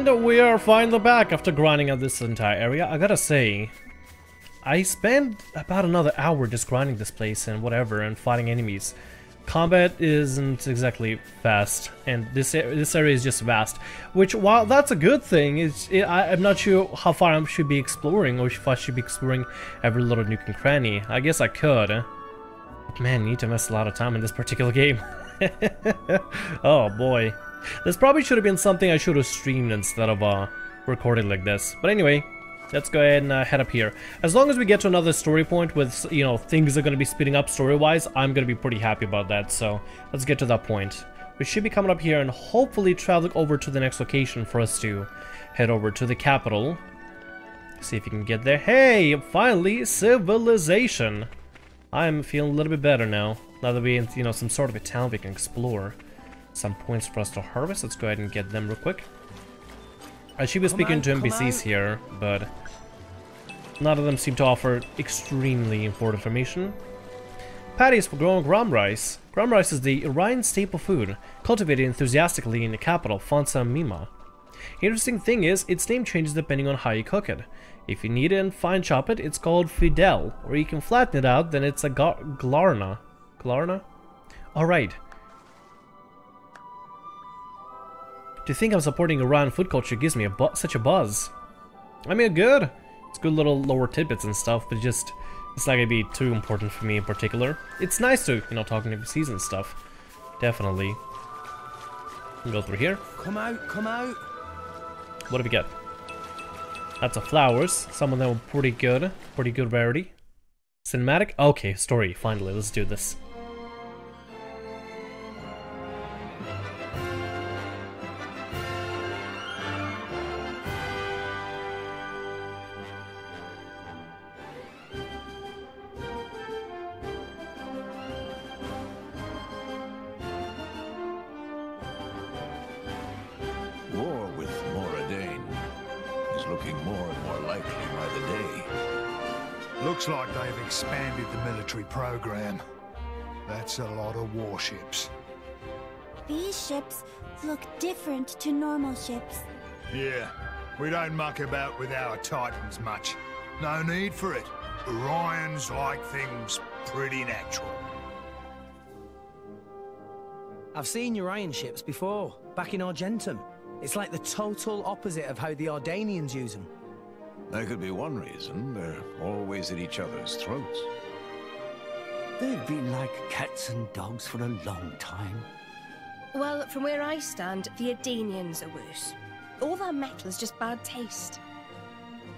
And we are finally back after grinding out this entire area. I gotta say, I spent about another hour just grinding this place and whatever and fighting enemies. Combat isn't exactly fast, and this area is just vast. Which, while that's a good thing, I'm not sure how far I should be exploring, or if I should be exploring every little nook and cranny. I guess I could. But man, you need to invest a lot of time in this particular game. Oh boy. This probably should have been something I should have streamed instead of recording like this. But anyway, let's go ahead and head up here. As long as we get to another story point with, you know, things are going to be speeding up story-wise, I'm going to be pretty happy about that. So let's get to that point. We should be coming up here and hopefully traveling over to the next location for us to head over to the capital. See if you can get there. Hey, finally, civilization. I'm feeling a little bit better now. Now that we're in, you know, some sort of a town we can explore. Some points for us to harvest. Let's go ahead and get them real quick. I should be speaking to NPCs here, but none of them seem to offer extremely important information. Patties for growing gram rice. Gram rice is the Iranian staple food, cultivated enthusiastically in the capital, Fansa Mima. Interesting thing is, its name changes depending on how you cook it. If you knead it and fine chop it, it's called fidel, or you can flatten it out, then it's a glarna. Glarna? Alright. To think I'm supporting Iran food culture gives me such a buzz. I mean, good. It's good little lower tidbits and stuff, but it's not gonna be too important for me in particular. It's nice to, you know, talk to NPCs and stuff. Definitely. Go through here. Come out, come out. What do we get? Lots of flowers. Some of them are pretty good rarity. Cinematic? Okay, story. Finally, let's do this. War with Moradane is looking more and more likely by the day. Looks like they've expanded the military program. That's a lot of warships. These ships look different to normal ships. Yeah, we don't muck about with our Titans much. No need for it. Orions like things pretty natural. I've seen Urian ships before, back in Argentum. It's like the total opposite of how the Ardanians use them. That could be one reason. They're always at each other's throats. They've been like cats and dogs for a long time. Well, from where I stand, the Ardanians are worse. All that metal is just bad taste.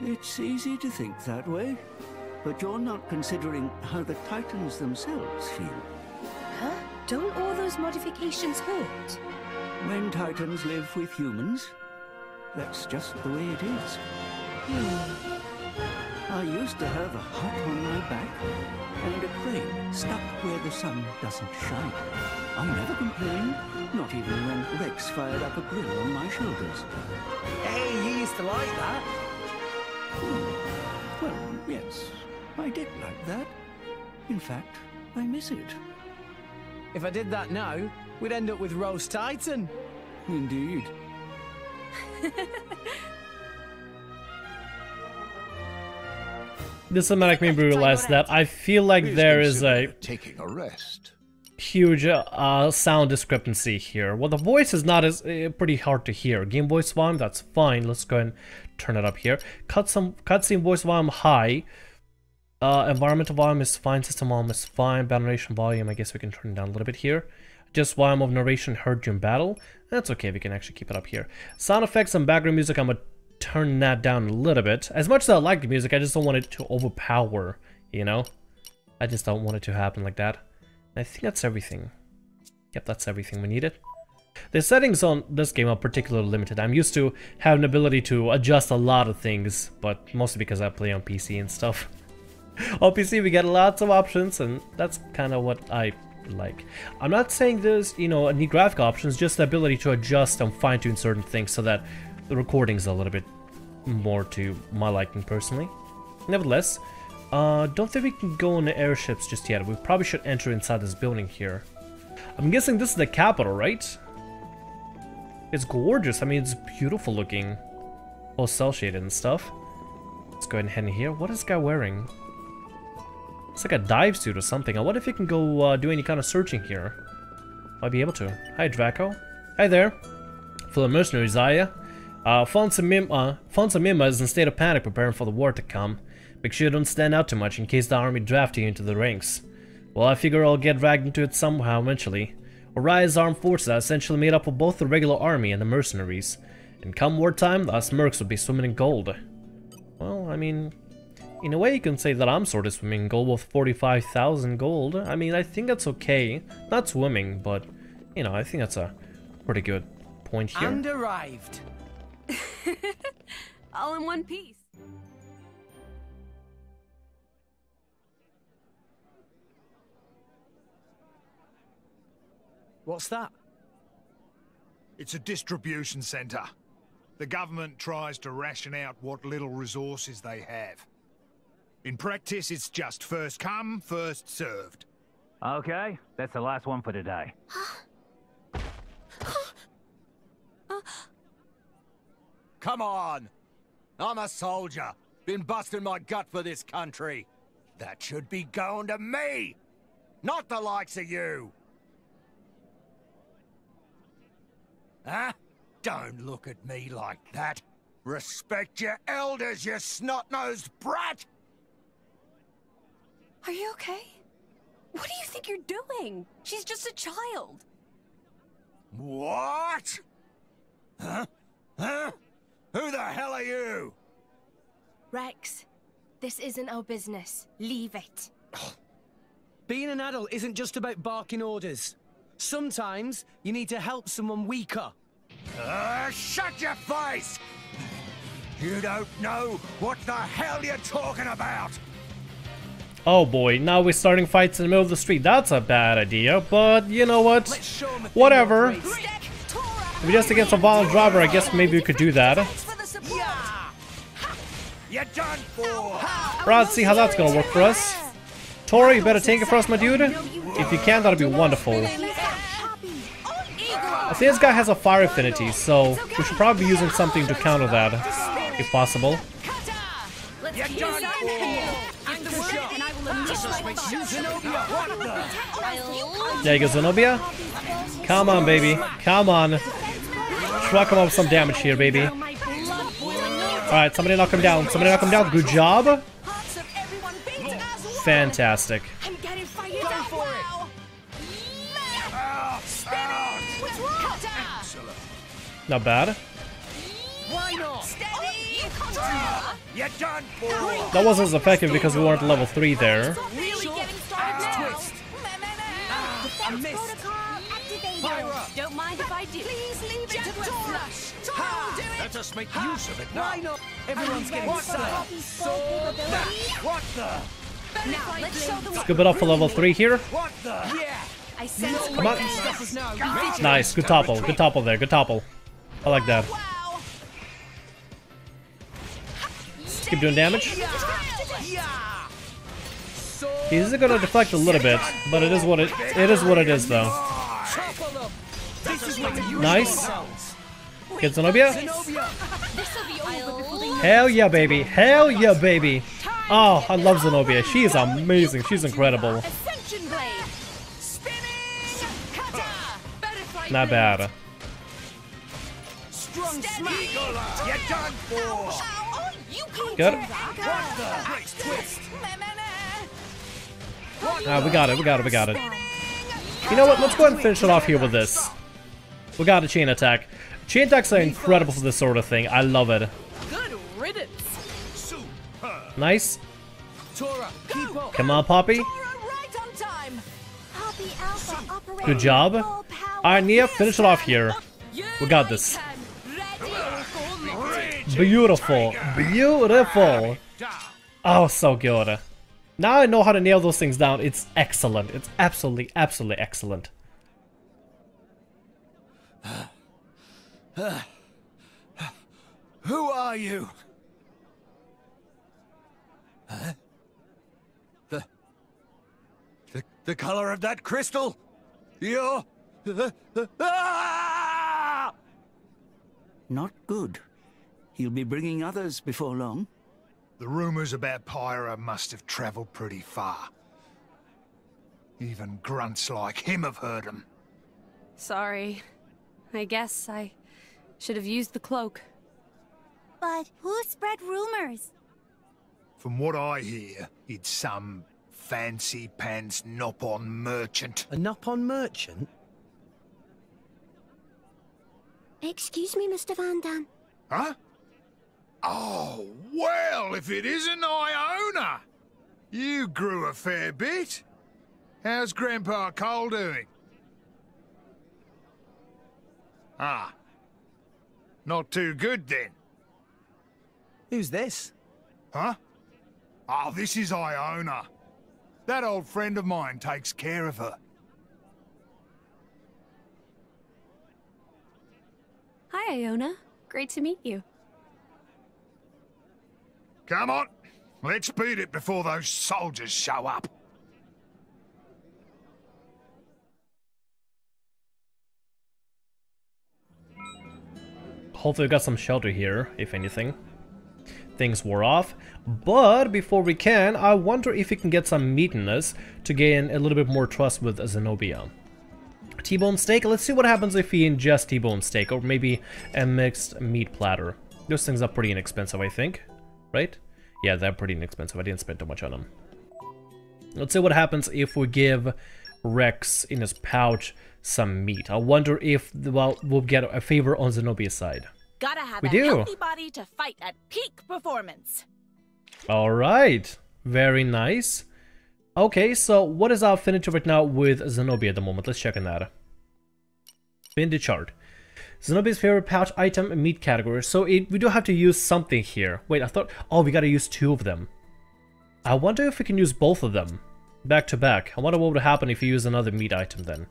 It's easy to think that way, but you're not considering how the Titans themselves feel. Huh? Don't all those modifications hurt? When Titans live with humans, that's just the way it is. I used to have a hut on my back and a crane stuck where the sun doesn't shine. I never complained, not even when Rex fired up a grill on my shoulders. Hey, you used to like that. Well, yes, I did like that. In fact, I miss it. If I did that now, we'd end up with roast Titan. Indeed. This cinematic made me realize that I feel like there is a taking a rest. huge sound discrepancy here. Well, the voice is not as pretty hard to hear. Game voice volume, that's fine. Let's go ahead and turn it up here. Cutscene voice volume high. Environmental volume is fine. System volume is fine. Battle narration volume, I guess we can turn it down a little bit here. Just volume of narration heard during battle. That's okay. We can actually keep it up here. Sound effects and background music, I'm gonna turn that down a little bit. As much as I like the music, I just don't want it to overpower, you know? I just don't want it to happen like that. I think that's everything. Yep, that's everything we needed. The settings on this game are particularly limited. I'm used to having the ability to adjust a lot of things, but mostly because I play on PC and stuff. On PC we get lots of options, and that's kind of what I like. I'm not saying there's, you know, any graphic options, just the ability to adjust and fine-tune certain things so that the recording's a little bit more to my liking personally. Nevertheless, don't think we can go on the airships just yet. We probably should enter inside this building here. I'm guessing this is the capital, right? It's gorgeous. I mean, it's beautiful looking. All cell shaded and stuff. Let's go ahead and head in here. What is this guy wearing? It's like a dive suit or something. I wonder if you can go do any kind of searching here. Might be able to. Hi, Draco. Hi there. For the mercenaries, are ya? Fonsa Mima is in a state of panic preparing for the war to come. Make sure you don't stand out too much in case the army draft you into the ranks. Well, I figure I'll get dragged into it somehow eventually. Oria's armed forces are essentially made up of both the regular army and the mercenaries. And come wartime, us mercs will be swimming in gold. Well, I mean, in a way you can say that I'm sort of swimming in gold with 45,000 gold. I mean, I think that's okay. Not swimming, but, you know, I think that's a pretty good point here. And arrived. All in one piece. What's that? It's a distribution centre. The government tries to ration out what little resources they have. In practice, it's just first come, first served. Okay, that's the last one for today. Come on! I'm a soldier. Been busting my gut for this country. That should be going to me! Not the likes of you! Huh? Don't look at me like that. Respect your elders, you snot-nosed brat! Are you okay? What do you think you're doing? She's just a child. What? Huh? Huh? Who the hell are you? Rex, this isn't our business. Leave it. Being an adult isn't just about barking orders. Sometimes you need to help someone weaker. Shut your face! You don't know what the hell you're talking about! Oh boy, now we're starting fights in the middle of the street. That's a bad idea, but you know what? Whatever. If we just against a violent driver, I guess maybe we could do that. You're done for! Let's see how that's gonna work for us. Tori, you better take it for us, my dude. If you can, that'll be wonderful. I think this guy has a fire affinity, so we should probably be using something to counter that, if possible. There you go, Zenobia. Come on, baby. Come on. Truck him up some damage here, baby. Alright, somebody knock him down. Somebody knock him down. Good job. Fantastic. Not bad. That wasn't as effective because we weren't level 3 there. Don't mind if I do. Please leave it to us. Let us make use of it now. Why not? Everyone's getting What the? Now, let's show them. Scoop it up for level 3 here. What the? Yeah. I sense Come on. Nice. Good topple. Good topple there. Good topple. I like that. Keep doing damage. He's gonna deflect a little bit, but it is what it is though. Nice. Get Zenobia. Hell yeah, baby. Hell yeah, baby. Oh, I love Zenobia. She is amazing. She's incredible. Not bad. Good. We got it. We got it. We got it. You know what? Let's go ahead and finish it off here with this. We got a chain attack. Chain attacks are incredible for this sort of thing. I love it. Good riddance. Nice. Come on, Poppy. Good job. Alright, Nia, finish it off here. We got this. Beautiful. Beautiful. Oh, so good. Now I know how to nail those things down. It's excellent. It's absolutely, absolutely excellent. Who are you? Huh? The color of that crystal? You're... Not good. He'll be bringing others before long. The rumors about Pyra must have traveled pretty far. Even grunts like him have heard them. Sorry. I guess I should have used the cloak. But who spread rumors? From what I hear, it's some fancy pants Nopon merchant. A Nopon merchant? Excuse me, Mr. Van Dam. Huh? Oh, well, if it isn't Iona! You grew a fair bit. How's Grandpa Cole doing? Ah. Not too good, then. Who's this? Huh? Oh, this is Iona. That old friend of mine takes care of her. Hi, Iona. Great to meet you. Come on, let's beat it before those soldiers show up. Hopefully we got some shelter here, if anything. Things wore off, but before we can, I wonder if we can get some meat in us to gain a little bit more trust with Zenobia. T-bone steak, let's see what happens if we ingest T-bone steak, or maybe a mixed meat platter. Those things are pretty inexpensive, I think. Right? Yeah, they're pretty inexpensive. I didn't spend too much on them. Let's see what happens if we give Rex in his pouch some meat. I wonder if, well, we'll get a favor on Zenobia's side. Gotta have a healthy body to fight at peak performance. Alright. Very nice. Okay, so what is our affinity right now with Zenobia at the moment? Let's check on that. Affinity chart. Zenobia's favorite pouch item, meat category. So we do have to use something here. Wait, I thought... Oh, we gotta use 2 of them. I wonder if we can use both of them. Back to back. I wonder what would happen if you use another meat item then.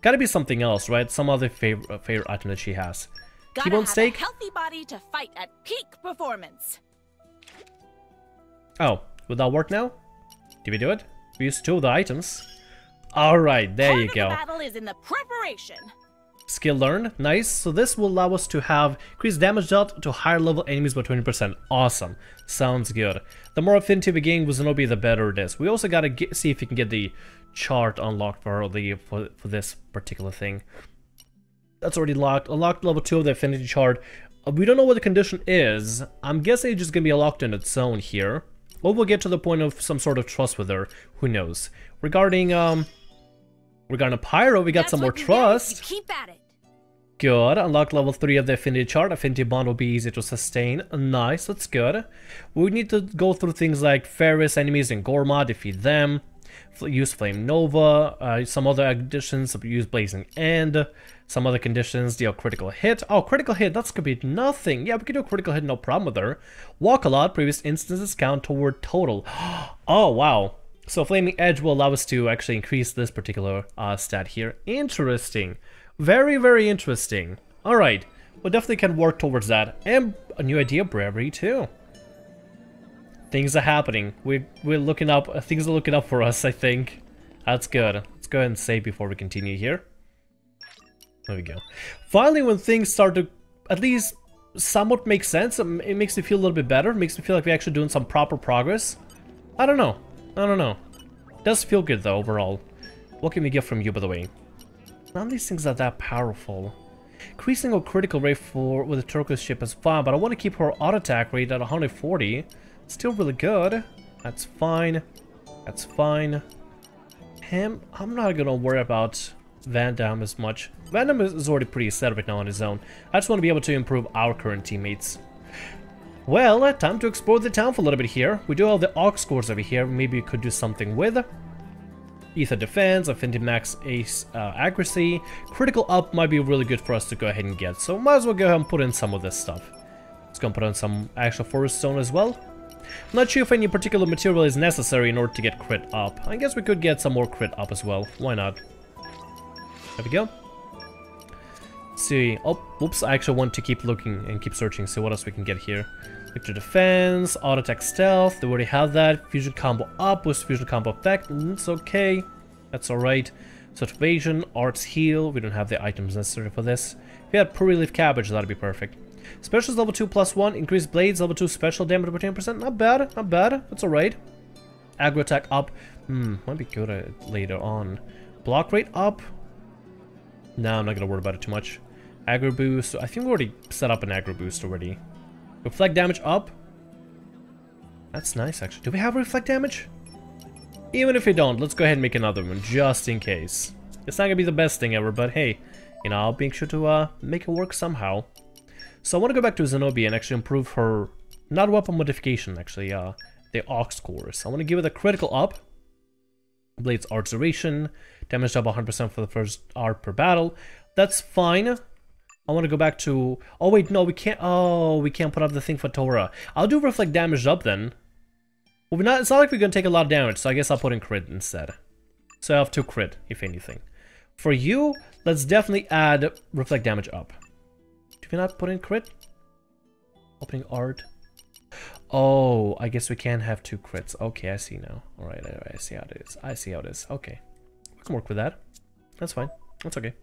Gotta be something else, right? Some other favorite item that she has. T-bone steak? Gotta have a healthy body to fight at peak performance. Oh, will that work now? Did we do it? We used 2 of the items. Alright, there you go. The battle is in the preparation. Skill learned, nice. So this will allow us to have increased damage dealt to higher level enemies by 20%. Awesome. Sounds good. The more affinity we gain with Zenobia, the better it is. We also gotta see if we can get the chart unlocked for this particular thing. That's already locked. Unlocked level 2 of the affinity chart. We don't know what the condition is. I'm guessing it's just gonna be locked in its own here. Or we'll get to the point of some sort of trust with her. Who knows? Regarding Pyro, we got some more trust. Keep at it. Good. Unlock level 3 of the affinity chart. Affinity bond will be easy to sustain. Nice, that's good. We need to go through things like Ferris enemies in Gormott, defeat them. Use Flame Nova. Some other additions, use Blazing End. Some other conditions, deal critical hit. Oh, critical hit, that's gonna be nothing. Yeah, we can do a critical hit, no problem with her. Walk a lot, previous instances count toward total. Oh, wow. So Flaming Edge will allow us to actually increase this particular stat here. Interesting. Very, very interesting. Alright, we definitely can work towards that. And a new idea, bravery too. Things are happening. We're looking up, things are looking up for us, I think. That's good. Let's go ahead and save before we continue here. There we go. Finally, when things start to at least somewhat make sense, it makes me feel a little bit better. It makes me feel like we're actually doing some proper progress. I don't know. It does feel good though, overall. What can we get from you, by the way? None of these things are that powerful. Increasing our critical rate with the turquoise ship is fine, but I want to keep her auto attack rate at 140. Still really good. That's fine. That's fine. Him, I'm not gonna worry about Van Dam as much. Van Dam is already pretty set right now on his own. I just want to be able to improve our current teammates. Well, time to explore the town for a little bit here. We do have the Aux scores over here. Maybe we could do something with. Ether defense, affinity max ace accuracy. Critical up might be really good for us to go ahead and get. So might as well go ahead and put in some of this stuff. Let's go and put in some actual forest stone as well. I'm not sure if any particular material is necessary in order to get crit up. I guess we could get some more crit up as well. Why not? There we go. Let's see. Oh, whoops. I actually want to keep looking and keep searching. See what else we can get here. Victor defense, auto attack stealth. They already have that. Fusion combo up with fusion combo effect. It's okay. That's alright. Salvaging, arts heal. We don't have the items necessary for this. If we had Puri leaf cabbage, that'd be perfect. Specials level 2 plus 1. Increased blades level 2 special damage by 10%. Not bad, not bad. That's alright. Aggro attack up. Might be good later on. Block rate up. No, I'm not gonna worry about it too much. Aggro boost. I think we already set up an aggro boost already. Reflect damage up. That's nice actually. Do we have reflect damage? Even if we don't, let's go ahead and make another one just in case. It's not gonna be the best thing ever, but hey, you know, I'll make sure to make it work somehow. So I want to go back to Zenobia and actually improve her, not weapon modification actually, the Ox cores. I want to give it a critical up. Blades art duration, damage up 100% for the first art per battle. That's fine. I want to go back to... Oh wait, no, we can't... Oh, we can't put up the thing for Torah. I'll do reflect damage up then. Well, it's not like we're going to take a lot of damage, so I guess I'll put in crit instead. So I have 2 crit, if anything. For you, let's definitely add reflect damage up. Do we not put in crit? Opening art. Oh, I guess we can't have 2 crits. Okay, I see now. Alright, I see how it is. I see how it is. Okay. We can work with that. That's fine. That's okay.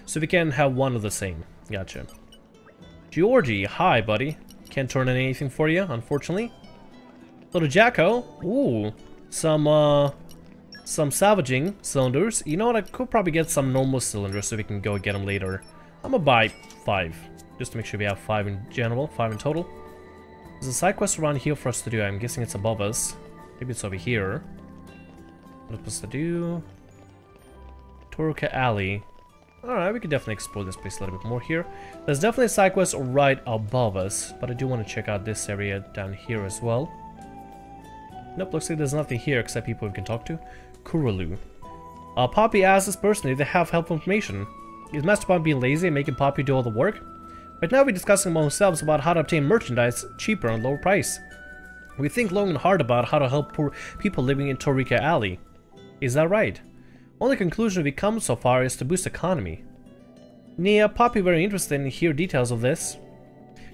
So we can have one of the same. Gotcha. Georgie, hi, buddy. Can't turn in anything for you, unfortunately. Little Jacko. Ooh. Some salvaging cylinders. You know what? I could probably get some normal cylinders so we can go get them later. I'm gonna buy 5. Just to make sure we have 5 in general. 5 in total. There's a side quest around here for us to do. I'm guessing it's above us. Maybe it's over here. What are we supposed to do? Toruka Alley. Alright, we could definitely explore this place a little bit more here. There's definitely a side quest right above us, but I do want to check out this area down here as well. Nope, looks like there's nothing here except people we can talk to. Kurulu. Poppy asked us personally if they have helpful information. Is Master Poppy being lazy and making Poppy do all the work? Right now we're discussing among ourselves about how to obtain merchandise cheaper and lower price. We think long and hard about how to help poor people living in Torika Alley. Is that right? Only conclusion we've come so far is to boost economy. Nia, Poppy very interested in hear details of this.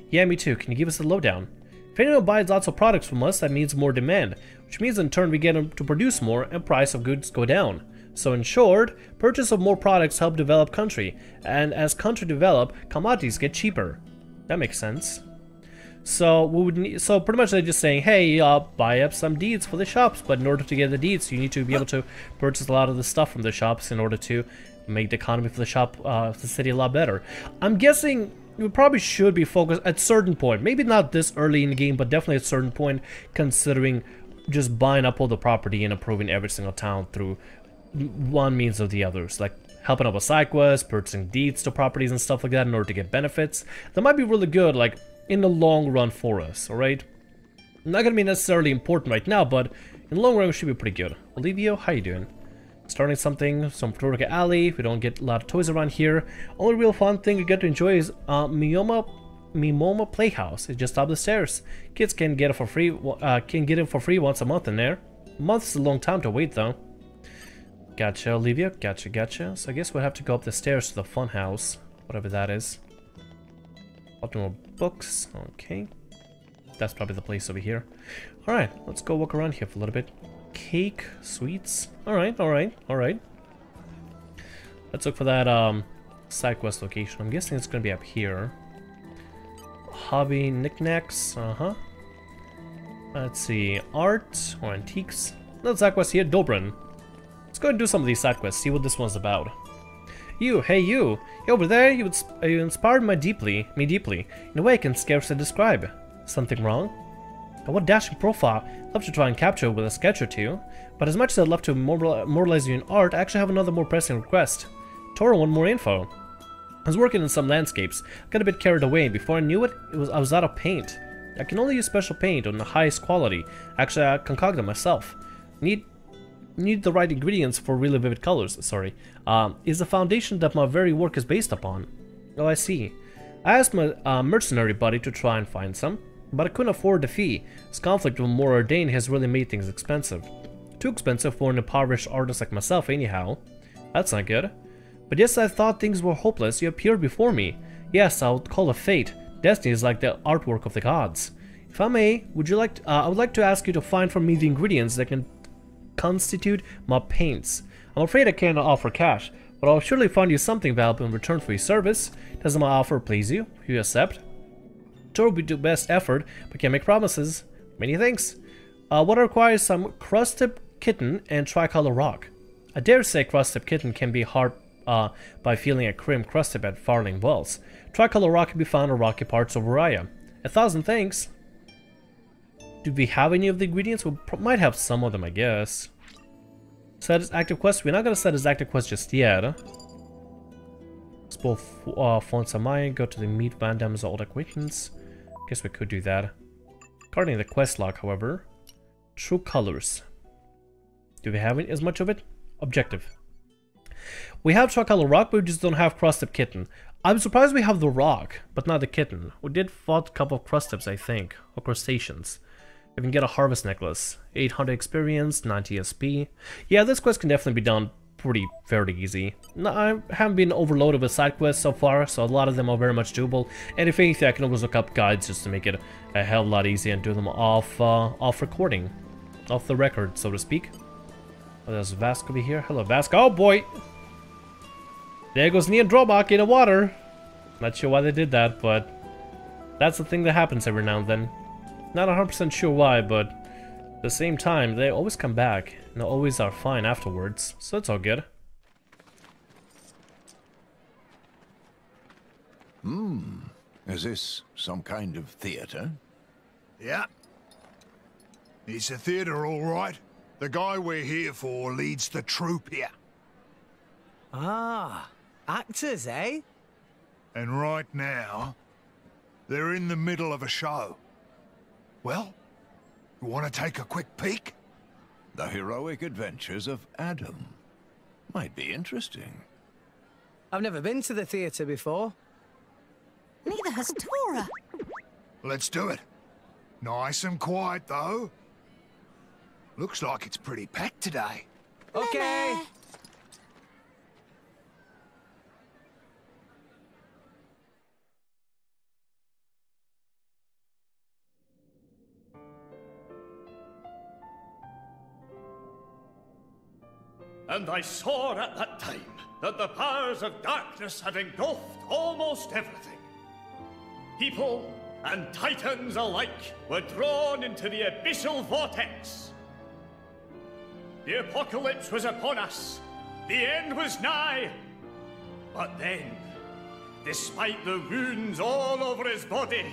Yeah, me too. Can you give us the lowdown? If anyone buys lots of products from us, that means more demand, which means in turn we get them to produce more and price of goods go down. So in short, purchase of more products help develop country, and as country develop, commodities get cheaper. That makes sense. So we would need, so pretty much they're just saying, hey, buy up some deeds for the shops, but in order to get the deeds, you need to be able to purchase a lot of the stuff from the shops in order to make the economy for the shop, for the city a lot better. I'm guessing we probably should be focused at certain point, maybe not this early in the game, but definitely at a certain point, considering just buying up all the property and improving every single town through one means or the others, like helping out with side quests, purchasing deeds to properties and stuff like that in order to get benefits. That might be really good, like, in the long run for us, alright? Not gonna be necessarily important right now, but in the long run it should be pretty good. Olivio, how you doing? Starting something, some Torika Alley. We don't get a lot of toys around here. Only real fun thing we get to enjoy is Mimoma Playhouse. It's just up the stairs. Kids can get it for free. Once a month in there. A month's a long time to wait though. Gotcha, Olivia. Gotcha, gotcha. So I guess we'll have to go up the stairs to the fun house, whatever that is. Lot more books. Okay. That's probably the place over here. Alright, let's go walk around here for a little bit. Cake, sweets. Alright, alright, alright. Let's look for that side quest location. I'm guessing it's gonna be up here. Hobby knickknacks. Uh-huh. Let's see. Art or antiques. Another side quest here. Dobrin. Let's go and do some of these side quests, see what this one's about. You, hey you! You over there, you inspired me deeply, in a way I can scarcely describe. Something wrong? And what dashing profile I'd love to try and capture with a sketch or two, but as much as I'd love to immortalize you in art, I actually have another more pressing request. Toro want more info. I was working in some landscapes, got a bit carried away, and before I knew it, I was out of paint. I can only use special paint on the highest quality. Actually, I concoct them myself. Need the right ingredients for really vivid colors, sorry. Is the foundation that my very work is based upon. Oh, I see. I asked my mercenary buddy to try and find some, but I couldn't afford the fee. This conflict with more ordained has really made things expensive. Too expensive for an impoverished artist like myself anyhow. That's not good. But yes, I thought things were hopeless. You appeared before me. Yes, I would call it fate. Destiny is like the artwork of the gods. If I may, I would like to ask you to find for me the ingredients that can constitute my paints. I'm afraid I cannot offer cash, but I'll surely find you something valuable in return for your service. Doesn't my offer please you? You accept? Sure, we do best effort, but can't make promises. Many thanks. What I require is some crusted kitten and tricolor rock. I dare say crusted kitten can be hard by feeling a cream crusted at Farling Wells. Tricolor rock can be found in rocky parts of Raya. 1,000 thanks. Do we have any of the ingredients? We might have some of them, I guess. Set as active quest. We're not gonna set as active quest just yet. Explore fonts of mine. Go to the meet Van Dam's old acquaintance. Guess we could do that. Regarding the quest log, however, true colors. Do we have as much of it? Objective. We have tricolor rock, but we just don't have crusted kitten. I'm surprised we have the rock, but not the kitten. We did fought a couple of crustables, I think, or crustaceans. We can get a harvest necklace. 800 experience, 90 SP. Yeah, this quest can definitely be done fairly easy. No, I haven't been overloaded with side quests so far, so a lot of them are very much doable. And if anything, I can always look up guides just to make it a hell of a lot easier and do them off recording. Off the record, so to speak. Oh, there's Vasco be here. Hello, Vasco. Oh boy! There goes Neon Drobak in the water. Not sure why they did that, but that's the thing that happens every now and then. Not 100% sure why, but at the same time, they always come back and always are fine afterwards, so it's all good. Is this some kind of theater? Yeah. It's a theater, all right. The guy we're here for leads the troupe here. Ah, actors, eh? And right now, they're in the middle of a show. Well, you want to take a quick peek? The heroic adventures of Adam. Might be interesting. I've never been to the theatre before. Neither has Tora. Let's do it. Nice and quiet, though. Looks like it's pretty packed today. Okay. And I saw at that time that the powers of darkness had engulfed almost everything. People and titans alike were drawn into the abyssal vortex. The apocalypse was upon us. The end was nigh. But then, despite the wounds all over his body,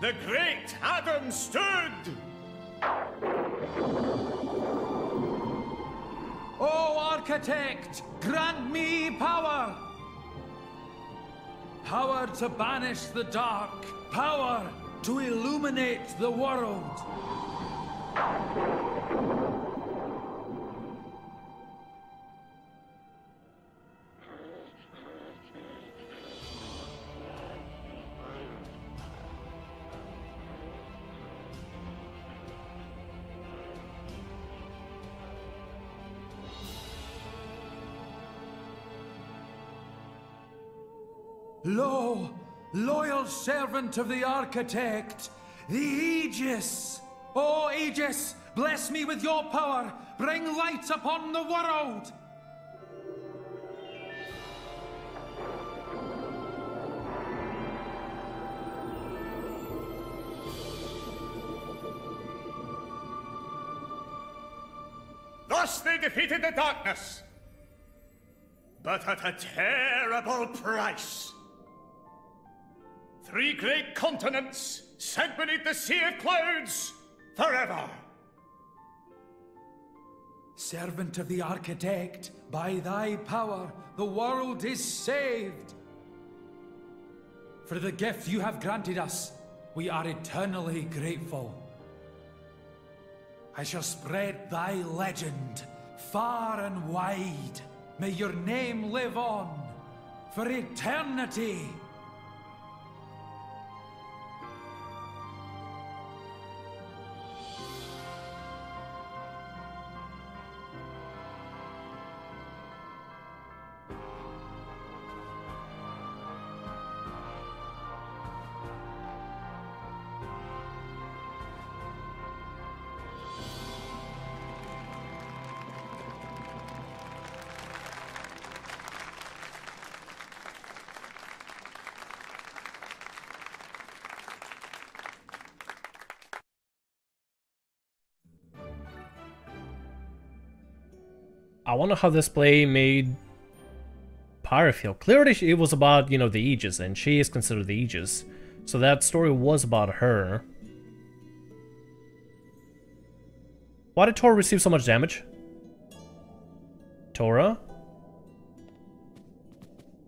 the great Adam stood. O Architect, grant me power! Power to banish the dark, power to illuminate the world. Lo, loyal servant of the Architect, the Aegis! O Aegis, bless me with your power! Bring light upon the world! Thus they defeated the darkness, but at a terrible price. 3 great continents sank beneath the sea of clouds forever. Servant of the Architect, by thy power, the world is saved. For the gift you have granted us, we are eternally grateful. I shall spread thy legend far and wide. May your name live on for eternity. I wonder how this play made Pyra feel. Clearly it was about, you know, the Aegis, and she is considered the Aegis. So that story was about her. Why did Tora receive so much damage? Tora?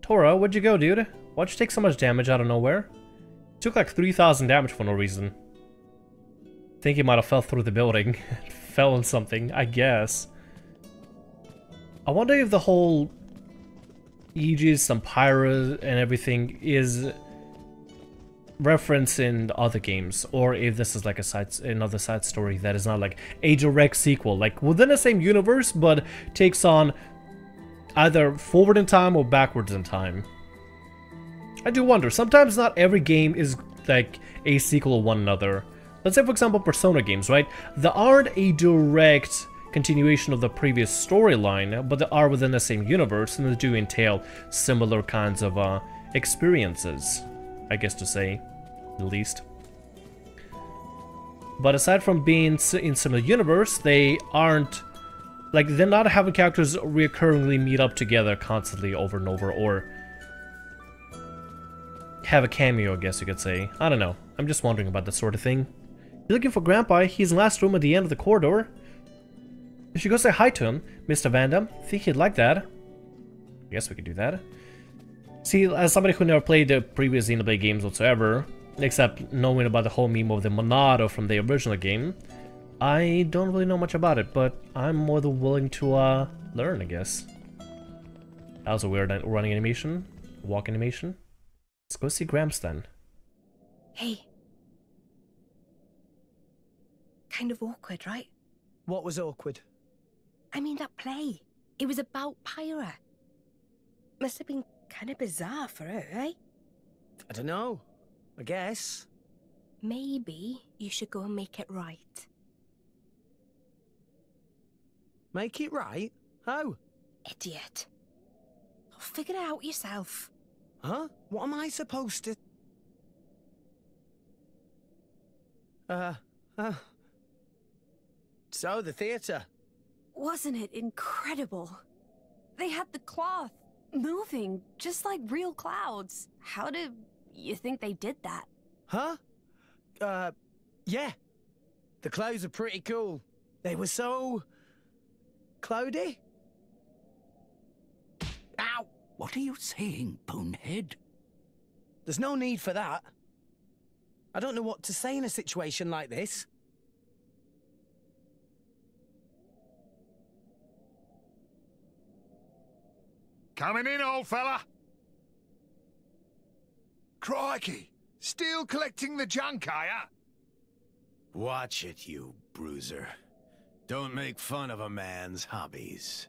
Tora, where'd you go, dude? Why'd you take so much damage out of nowhere? Took like 3,000 damage for no reason. Think he might have fell through the building. Fell on something, I guess. I wonder if the whole Aegis and Pyra and everything is referenced in other games, or if this is like another side story that is not like a direct sequel, like within the same universe, but takes on either forward in time or backwards in time. I do wonder. Sometimes not every game is like a sequel of one another. Let's say, for example, Persona games, right? They aren't a direct continuation of the previous storyline, but they are within the same universe, and they do entail similar kinds of experiences, I guess to say, at least. But aside from being in similar universe, they aren't, like, they're not having characters recurringly meet up together constantly over and over, or have a cameo, I guess you could say. I don't know. I'm just wondering about that sort of thing. You're looking for Grandpa. He's in the last room at the end of the corridor. You should go say hi to him, Mr. Vandam. Think he'd like that. I guess we could do that. See, as somebody who never played the previous Xenoblade games whatsoever, except knowing about the whole meme of the Monado from the original game, I don't really know much about it, but I'm more than willing to learn, I guess. That was a weird running animation. Walk animation. Let's go see Gramps then. Hey. Kind of awkward, right? What was awkward? I mean, that play. It was about Pyra. Must have been kind of bizarre for her, eh? I don't know. I guess. Maybe you should go and make it right. Make it right? How? Idiot. Figure it out yourself. Huh? What am I supposed to... So, the theatre. Wasn't it incredible? They had the cloth moving just like real clouds. How did you think they did that? Huh? Yeah. The clouds are pretty cool. They were so... cloudy? Ow! What are you saying, bonehead? There's no need for that. I don't know what to say in a situation like this. Coming in, old fella. Crikey! Still collecting the junk, are ya? Watch it, you bruiser. Don't make fun of a man's hobbies.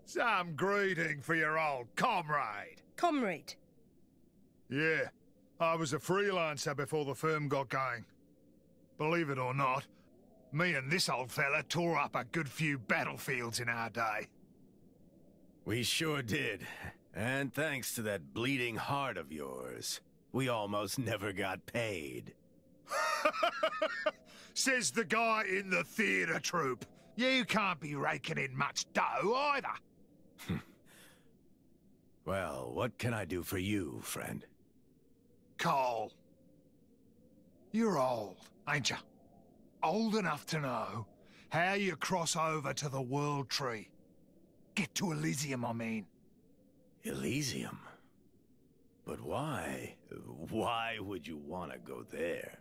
Some greeting for your old comrade. Comrade? Yeah, I was a freelancer before the firm got going. Believe it or not, me and this old fella tore up a good few battlefields in our day. We sure did. And thanks to that bleeding heart of yours, we almost never got paid. Says the guy in the theatre troupe. You can't be raking in much dough either. Well, what can I do for you, friend? Cole. You're old, ain't you? Old enough to know how you cross over to the World Tree. Get to Elysium, I mean. Elysium? But why? Why would you want to go there?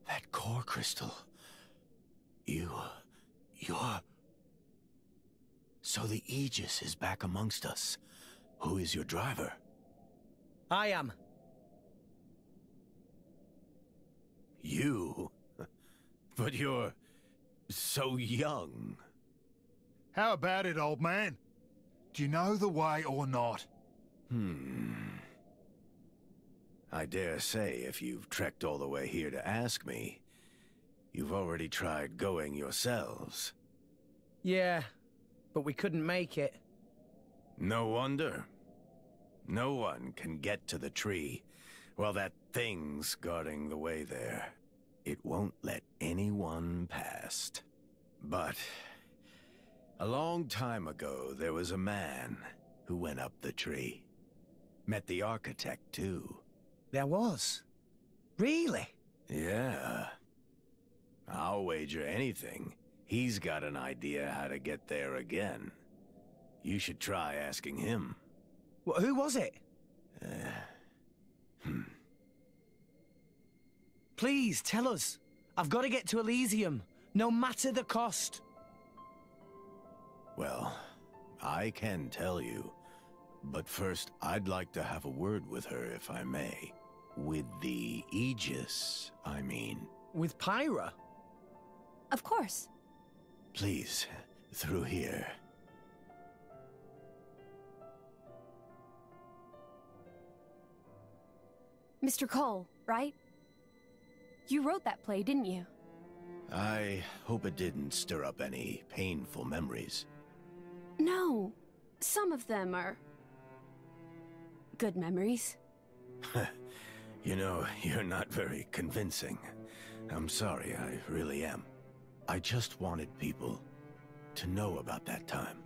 That core crystal. You're... So the Aegis is back amongst us. Who is your driver? I am. You? But you're... so young. How about it, old man? Do you know the way or not? I dare say if you've trekked all the way here to ask me, you've already tried going yourselves. Yeah, but we couldn't make it. No wonder. No one can get to the tree while that thing's guarding the way there. It won't let anyone past. But a long time ago, there was a man who went up the tree. Met the architect, too. There was? Really? Yeah. I'll wager anything. He's got an idea how to get there again. You should try asking him. Well, who was it? Please, tell us. I've got to get to Elysium, no matter the cost. Well, I can tell you. But first, I'd like to have a word with her, if I may. With the Aegis, I mean. With Pyra? Of course. Please, through here. Mr. Cole, right? You wrote that play, didn't you? I hope it didn't stir up any painful memories. No. Some of them are good memories. You know, you're not very convincing. I'm sorry, I really am. I just wanted people to know about that time.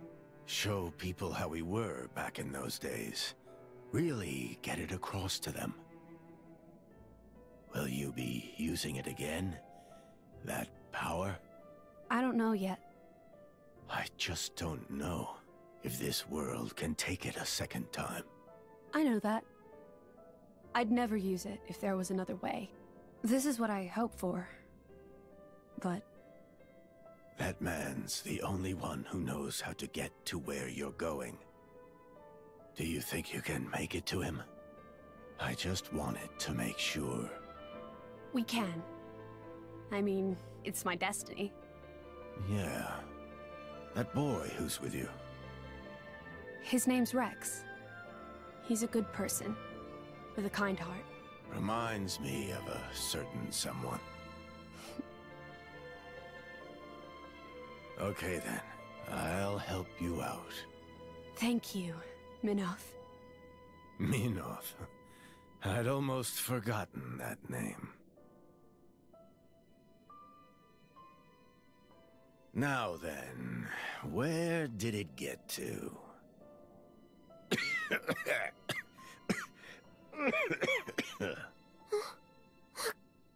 Show people how we were back in those days. Really get it across to them. Will you be using it again? That power? I don't know yet. I just don't know if this world can take it a second time. I know that. I'd never use it if there was another way. This is what I hope for. But... that man's the only one who knows how to get to where you're going. Do you think you can make it to him? I just wanted to make sure. We can. I mean, it's my destiny. Yeah. That boy who's with you. His name's Rex. He's a good person, with a kind heart. Reminds me of a certain someone. Okay then, I'll help you out. Thank you, Minoth. Minoth? I'd almost forgotten that name. Now then, where did it get to?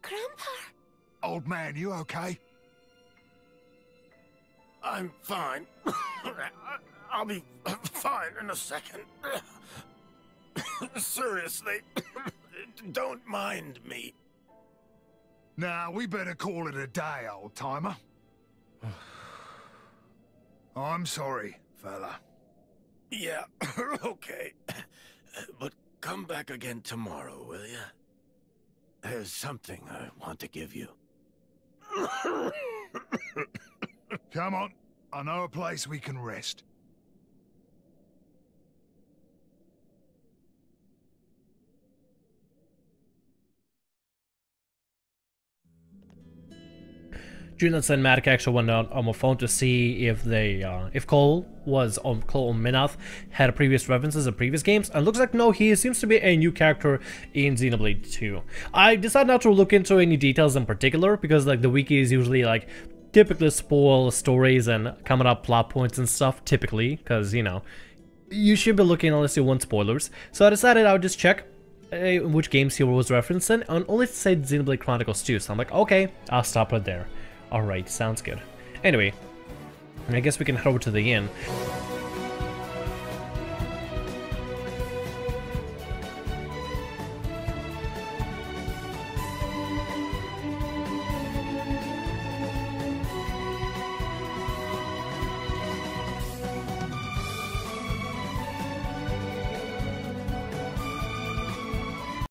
Grandpa? Old man, you okay? I'm fine. I'll be fine in a second. Seriously, don't mind me. Nah, we better call it a day, old-timer. I'm sorry, fella. Yeah, okay. But come back again tomorrow, will ya? There's something I want to give you. Come on. I know a place we can rest. Julius and Matic actually went out on my phone to see if they, if Cole or Minoth had a previous references of previous games, and looks like no, he seems to be a new character in Xenoblade 2. I decided not to look into any details in particular, because like the wiki is usually like typically spoil stories and coming up plot points and stuff, typically, because you know, you should be looking unless you want spoilers. So I decided I would just check which games he was referencing, and only said Xenoblade Chronicles 2, so I'm like, okay, I'll stop right there. Alright, sounds good. Anyway, I guess we can head over to the inn.